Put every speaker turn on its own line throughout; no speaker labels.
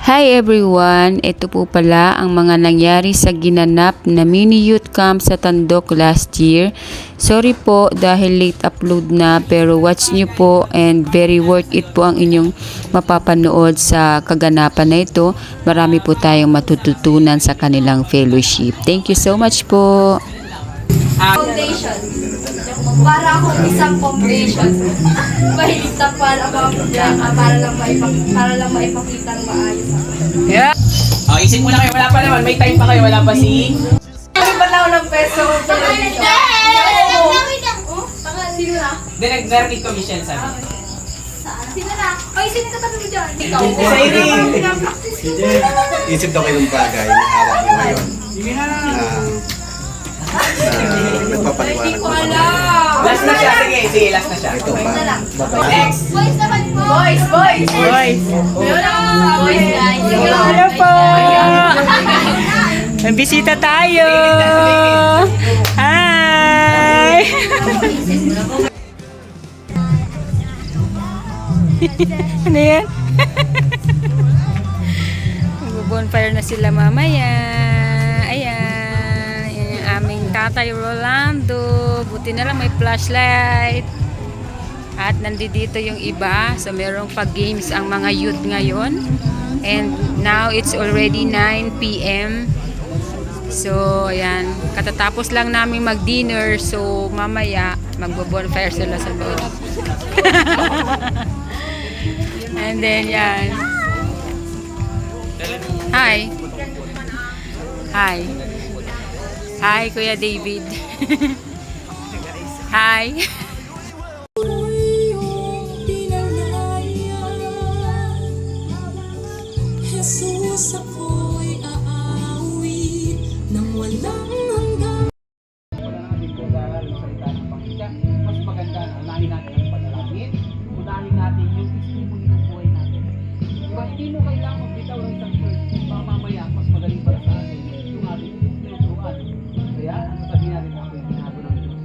Hi everyone! Ito po pala ang mga nangyari sa ginanap na mini youth camp sa Tandok last year. Sorry po dahil late upload na, pero watch nyo po and very worth it po ang inyong mapapanood sa kaganapan na ito. Marami po tayong matututunan sa kanilang fellowship. Thank you so much po!
Foundation. Para akong isang foundation. Mahilita para lang maipakita ng maayos ako.
Yeah. Oh, isip mo na kayo, wala pa naman. May time pa kayo, wala pa si...
Ano ba na ako ng peso ko television? Sino na?
Then, nag-merit commission sabi.
Sino na? Ay, sino katabi mo dyan? Ikaw.
Sa iring.
Isip daw kayo ng bagay na hawak mo ngayon. Nagpapaliwanag
Hindi ko
mo kami.
alam.
Last na siya. Sige, last na siya.
Ito ba?
Next.
Boys naman po. Boys.
Boys!
Boys, guys.
Hello po! May bisita tayo! Hi! Ano yan? Mag-bonfire na sila mamaya. Ayan. Yan yung aming tatay Rolando. Buti na lang may flashlight. At nandito yung iba. So merong pag-games ang mga youth ngayon. And now it's already 9 p.m. So ayan. Katatapos lang namin mag-dinner. So mamaya magbo-bonfire sila sa loob. And then yan. Hi. Hi. Hi, Kuya David. Hi.
Jesus, ako'y aawit nang walang hanggan.
Mas maganda na unahin natin ang panalangin. Unahin natin yung isipin ng buhay natin. Diba, hindi mo kailangan magbitaw ng isang church para mamaya mas magaling para sa atin yung ating tinuturuan. Kaya, ang sasabihin natin ako yung binago ng Diyos.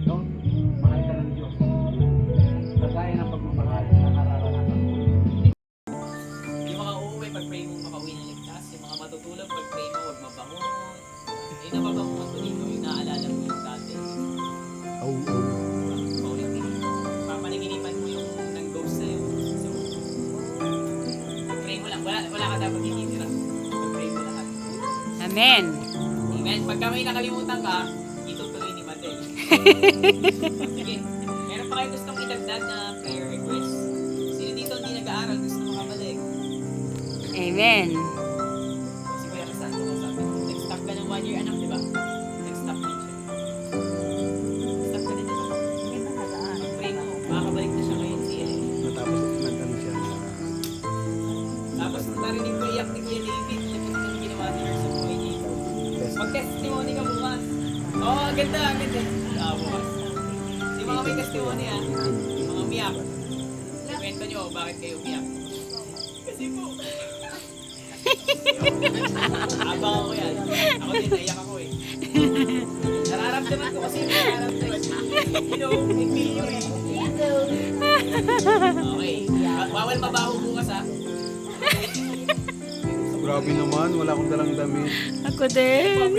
No? Mahal ka ng Diyos. Kagaya ng pagmamahal na nararanasan mo. Yung mga uuwi, pag-pray mo makauwi ng ligtas. Yung mga matutulog, pag-pray mo, huwag mabangon. Yung nababangon mo dito, yung naalala mo yung dati. Paulit-ulit. Papanaginipan mo yung ng ghost sa'yo. So, pag-pray mo lang. Wala ka dapat ititira. Pag-pray mo lahat.
Amen!
Amen. Pagka may nakalimutan ka, itutuloy ni Mattel. Sige. Meron pa kayo gustong idagdag na prayer request? Sino dito hindi nag-aaral gusto makabalik?
Amen!
Si Kuya Rizal, sabi mo. Nag-stop ka ng 1 year anak, di ba? Nag-stop din siya. Stop ka din, di ba? Pag-pray mo, makakabalik na siya ngayon siya.
Natapos nag-ano siya.
Tapos narinig ko iyak ni Kuya David. Ito na yung ginawa ni Lord sa buhay niya. Mag-testimony ka bukas. Oo, ganda. Bukas. Yung mga may testimony yung mga umiyak. Kwento nyo, bakit kayo umiyak? Kasi po. Abang ako yan. Ako din, naiyak ako eh. Nararamdaman ko kasi yung nararamdaman. You know, I feel you eh. Okay. Bawal mabaho bukas ha.
Grabe naman, wala akong dalang damit.
Ako din.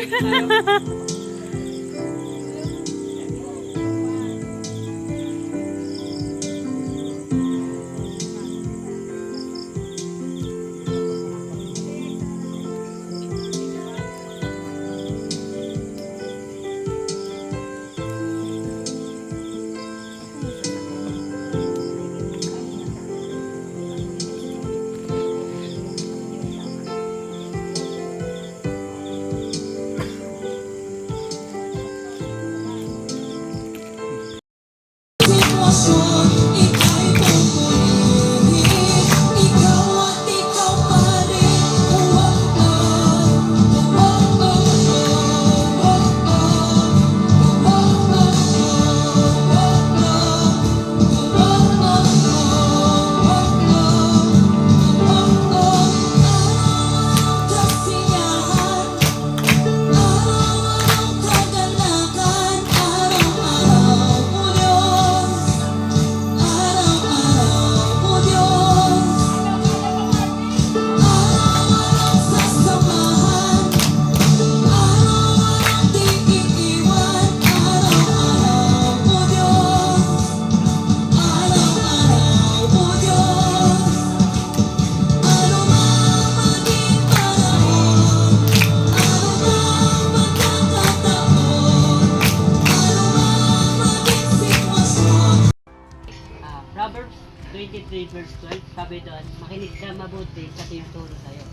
3 verse 12, sabi doon, makinig ka mabuti sa tinuturo sa'yo.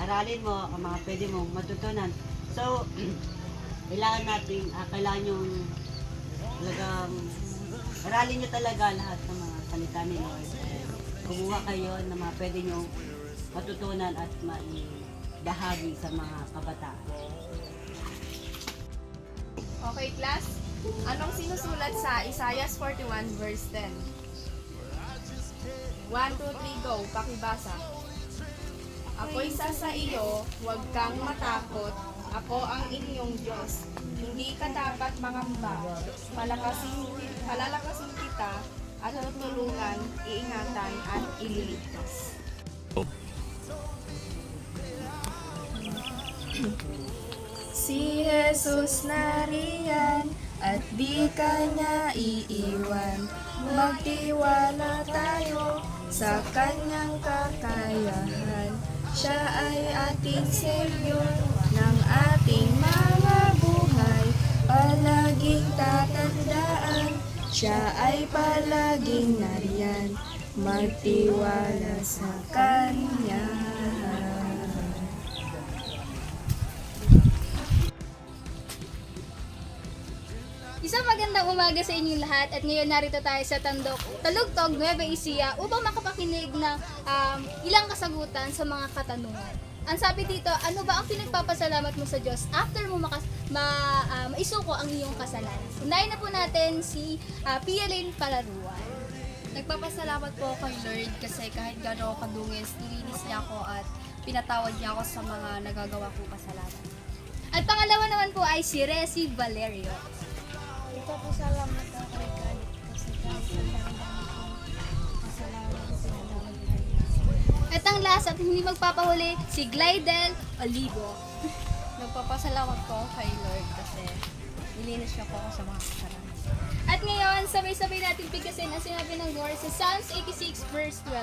Aralin mo ang mga pwede mong matutunan. So, kailangan yung talagang, aralin nyo talaga lahat ng mga salita ni Lord. Kumuha kayo ng mga pwede nyo matutunan at maibahagi sa mga kabataan.
Okay, class? Anong sinusulat sa Isaiah 41 verse 10? 1, 2, 3, go. Pakibasa. Ako'y sa iyo, huwag kang matakot. Ako ang inyong Diyos. Hindi ka dapat mangamba. Palalakasin kita at tutulungan, iingatan at ililigtas. Si Jesus nariyan at di ka niya iiwan. Magtiwala tayo sa kanyang kakayahan. Siya ay ating Savior ng ating mga buhay. Palaging tatandaan, siya ay palaging nariyan. Magtiwala sa kanya.
Isang magandang umaga sa inyong lahat at ngayon narito tayo sa Talugtog, Nueva Ecija upang makapakinig ng ilang kasagutan sa mga katanungan. Ang sabi dito, ano ba ang pinagpapasalamat mo sa Diyos after mo maisuko ang iyong kasalanan? Unahin na po natin si Pia Lane Palaruan.
Nagpapasalamat po kay Lord kasi kahit gano'n ako kadungis, nilinis niya ako at pinatawad niya ako sa mga nagagawa kong kasalanan.
At pangalawa naman po ay si Resi Valerio.
Nagpapasalamat ako kay God kasi kahit ang dami-dami kong kasalanan, pinatawad niya.
At ang last at hindi magpapahuli, si Glidel Olivo.
Nagpapasalamat po kay Lord kasi nilinis niya po ako sa mga kasalanan.
At ngayon, sabay-sabay natin bigkasin ang sinabi ng Lord sa Psalms 86 verse 12.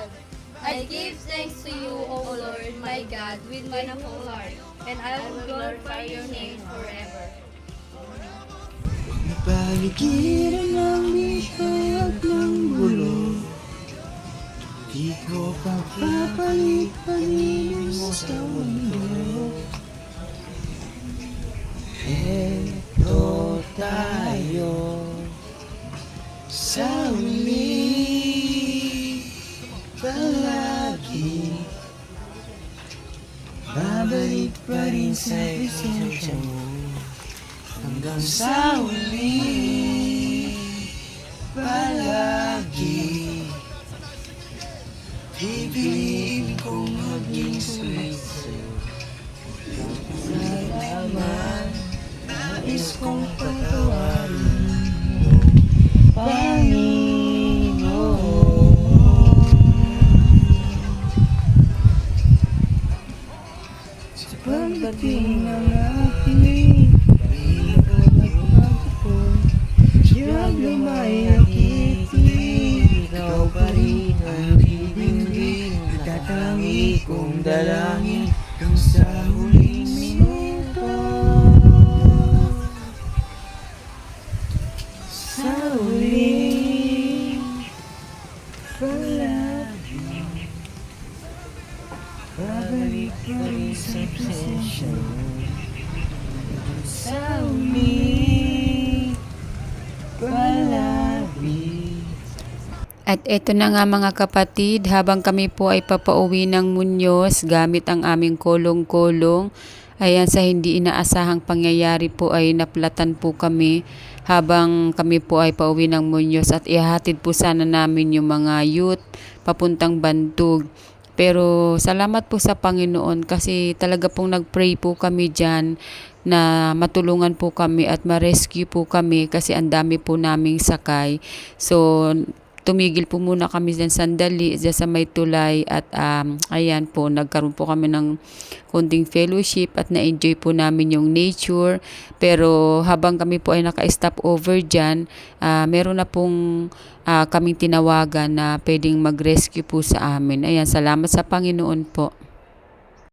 I give thanks to you, O Lord, my God, with my whole heart, and I will glorify your name forever.
Napaligiran ng bihag ng gulo, di ko pagpapalit-palit sa mundo. Eto tayo sa uli, palagi babalik pa rin sa presensya mo. Hanggang sa uli, palagi pipiliin kong maging sulit sa'yo. Salamat, nais kong patawarin mo, Panginoon. Sa pagdating ng aking Diyag na may akitin, ikaw pa rin ang hiding-hiding. Natatangi kong dalangin kung sa huling minuto. Sa huling palagi, babalik pa rin sa presensya mo. Sa huling
At eto na nga mga kapatid, habang kami po ay papauwi ng Muñoz gamit ang aming kolong-kolong, ayan, sa hindi inaasahang pangyayari po ay naplatan po kami habang kami po ay pauwi ng Muñoz at ihahatid po sana namin yung mga youth papuntang Bantug. Pero salamat po sa Panginoon kasi talaga pong nagpray po kami dyan na matulungan po kami at ma-rescue po kami kasi ang dami po naming sakay. So, tumigil po muna kami dyan sandali dyan sa may tulay at ayan po, nagkaroon po kami ng konting fellowship at na-enjoy po namin yung nature. Pero habang kami po ay naka-stop over dyan, meron na pong kaming tinawagan na pwedeng mag-rescue po sa amin. Ayan, salamat sa Panginoon po.